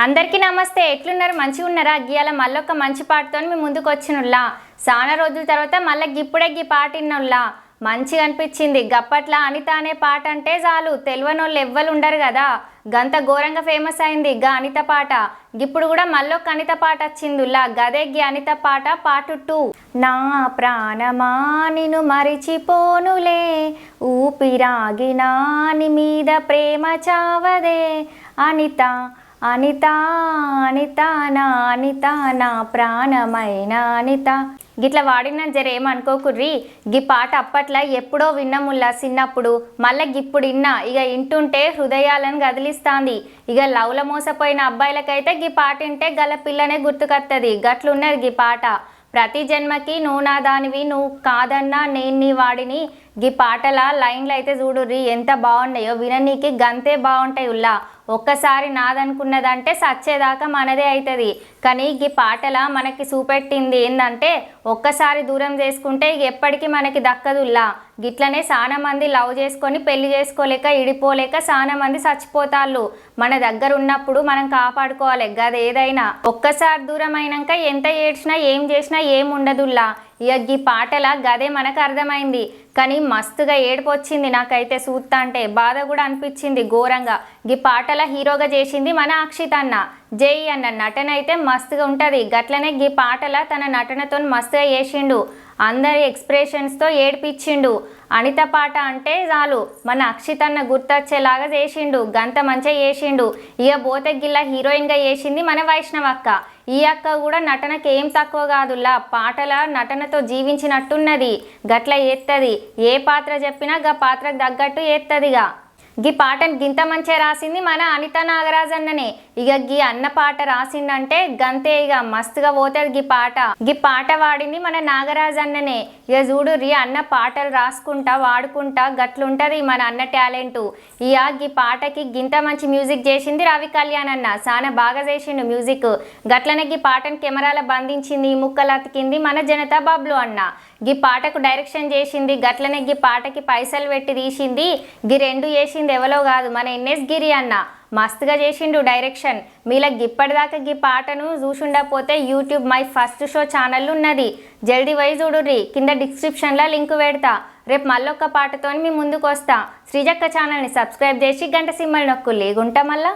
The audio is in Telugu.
అందరికీ నమస్తే. ఎట్లున్నారు? మంచిగా ఉన్నారా? గియాల మళ్ళొక్క మంచి పాటతో మీ ముందుకు వచ్చినుల్లా. చాలా రోజుల తర్వాత మళ్ళీ గిప్పుడే గీ పాట విన్నుల్లా. మంచిగా అనిపించింది. గప్పట్ల అనిత అనే పాట అంటే చాలు తెలియనోళ్ళు ఎవ్వరు ఉండరు కదా. గంత ఘోరంగా ఫేమస్ అయింది గా అనిత పాట. ఇప్పుడు కూడా మళ్ళొక్క అనిత పాట వచ్చిందిలా. గదే గి అనిత పాట పార్ట్ 2. నా ప్రాణమా నిన్ను మరిచిపోనులే, ఊపిరాగినా నీ మీద ప్రేమ చావదే, అనిత అనిత అనిత నా అనిత నా ప్రాణమైన అనిత. గిట్లా వాడిన జరేమనుకోకుర్రి. గీ పాట అప్పట్లో ఎప్పుడో విన్నముల్లా చిన్నప్పుడు. మళ్ళీ గిప్పుడు విన్నా. ఇక ఇంటుంటే హృదయాలను కదిలిస్తాంది. ఇక లవ్ల మోసపోయిన అబ్బాయిలకైతే గీ పాట వింటే గల పిల్లనే గుర్తుకొత్తది. గట్లున్నది గీ పాట. ప్రతి జన్మకి నువ్వు నా దానివి, నువ్వు కాదన్నా నేను నీ వాడిని. గీ పాటల లైన్లు అయితే చూడుర్రి ఎంత బాగున్నాయో. విననీకి గంతే బాగుంటాయి ఉల్లా. ఒక్కసారి నాదనుకున్నదంటే సచ్చేదాకా మనదే అవుతుంది. కానీ ఈ పాటల మనకి చూపెట్టింది ఏంటంటే ఒక్కసారి దూరం చేసుకుంటే ఎప్పటికీ మనకి దక్కదుల్లా. గిట్లనే చాలా మంది లవ్ చేసుకొని పెళ్లి చేసుకోలేక ఇడిపోలేక చాలా మంది చచ్చిపోతాళ్ళు. మన దగ్గర ఉన్నప్పుడు మనం కాపాడుకోవాలి. గది ఏదైనా ఒక్కసారి దూరం అయినాక ఎంత ఏడ్చినా ఏం చేసినా ఏం ఉండదుల్లా. ఇక గీ పాటల గదే మనకు అర్థమైంది. కానీ మస్తుగా ఏడుపు వచ్చింది నాకైతే. చూస్తా అంటే బాధ కూడా అనిపించింది ఘోరంగా. గీ పాటల హీరోగా చేసింది మన అక్షిత్ అన్న. జై అన్న నటన అయితే మస్తుగా ఉంటుంది. గట్లనే గీ పాటల తన నటనతో మస్తుగా చేసిండు. అందరి ఎక్స్ప్రెషన్స్తో ఏడిపించిండు. అనిత పాట అంటే చాలు మన అక్షిత్ అన్న గుర్తొచ్చేలాగా చేసిండు. గంత మంచిగా చేసిండు. ఇక పోతే గిల్ల హీరోయిన్గా చేసింది మన వైష్ణవ్ అక్క. ఈ అక్క కూడా నటనకి ఏం తక్కువ కాదులా. పాటల నటనతో జీవించినట్టున్నది. గట్ల ఏత్తది. ఏ పాత్ర చెప్పినా గా పాత్రకు తగ్గట్టు ఏత్తదిగా. గీ పాటను గింత మంచిగా రాసింది మన అనిత నాగరాజ్ అన్ననే. ఇక గీ అన్న పాట రాసిందంటే గంతే ఇక మస్తుగా పోతుంది గీ పాట. గీ పాట వాడింది మన నాగరాజ్ అన్ననే. ఇక చూడుర్రి అన్న పాటలు రాసుకుంటా వాడుకుంటా గట్లుంటది మన అన్న టాలెంటు. ఇక గీ పాటకి గింత మంచి మ్యూజిక్ చేసింది రవి కళ్యాణ్ అన్న. చాలా బాగా చేసిండు మ్యూజిక్. గట్లనే గీ పాటను కెమెరాల బంధించింది ముక్కలతికింది మన జనతా బాబ్లు అన్న. గీ పాటకు డైరెక్షన్ చేసింది. గట్లనే గీ పాటకి పైసలు పెట్టి తీసింది. గీ రెండు చేసింది ఎవరో కాదు మన ఎన్ఎస్ గిరి అన్న. మస్తుగా చేసిండు డైరెక్షన్. మీలకు ఇప్పటిదాకా గీ పాటను చూసుండకపోతే YouTube my first show channel ఉన్నది. జల్దీ పోయి చూడుర్రి. కింద డిస్క్రిప్షన్లో లింక్ పెడతా. రేపు మళ్ళొక్క పాటతో మీ ముందుకు వస్తా. శ్రీజక్క ఛానల్ని సబ్స్క్రైబ్ చేసి గంట సింబల్ నొక్కు. లేగుంటా మళ్ళా.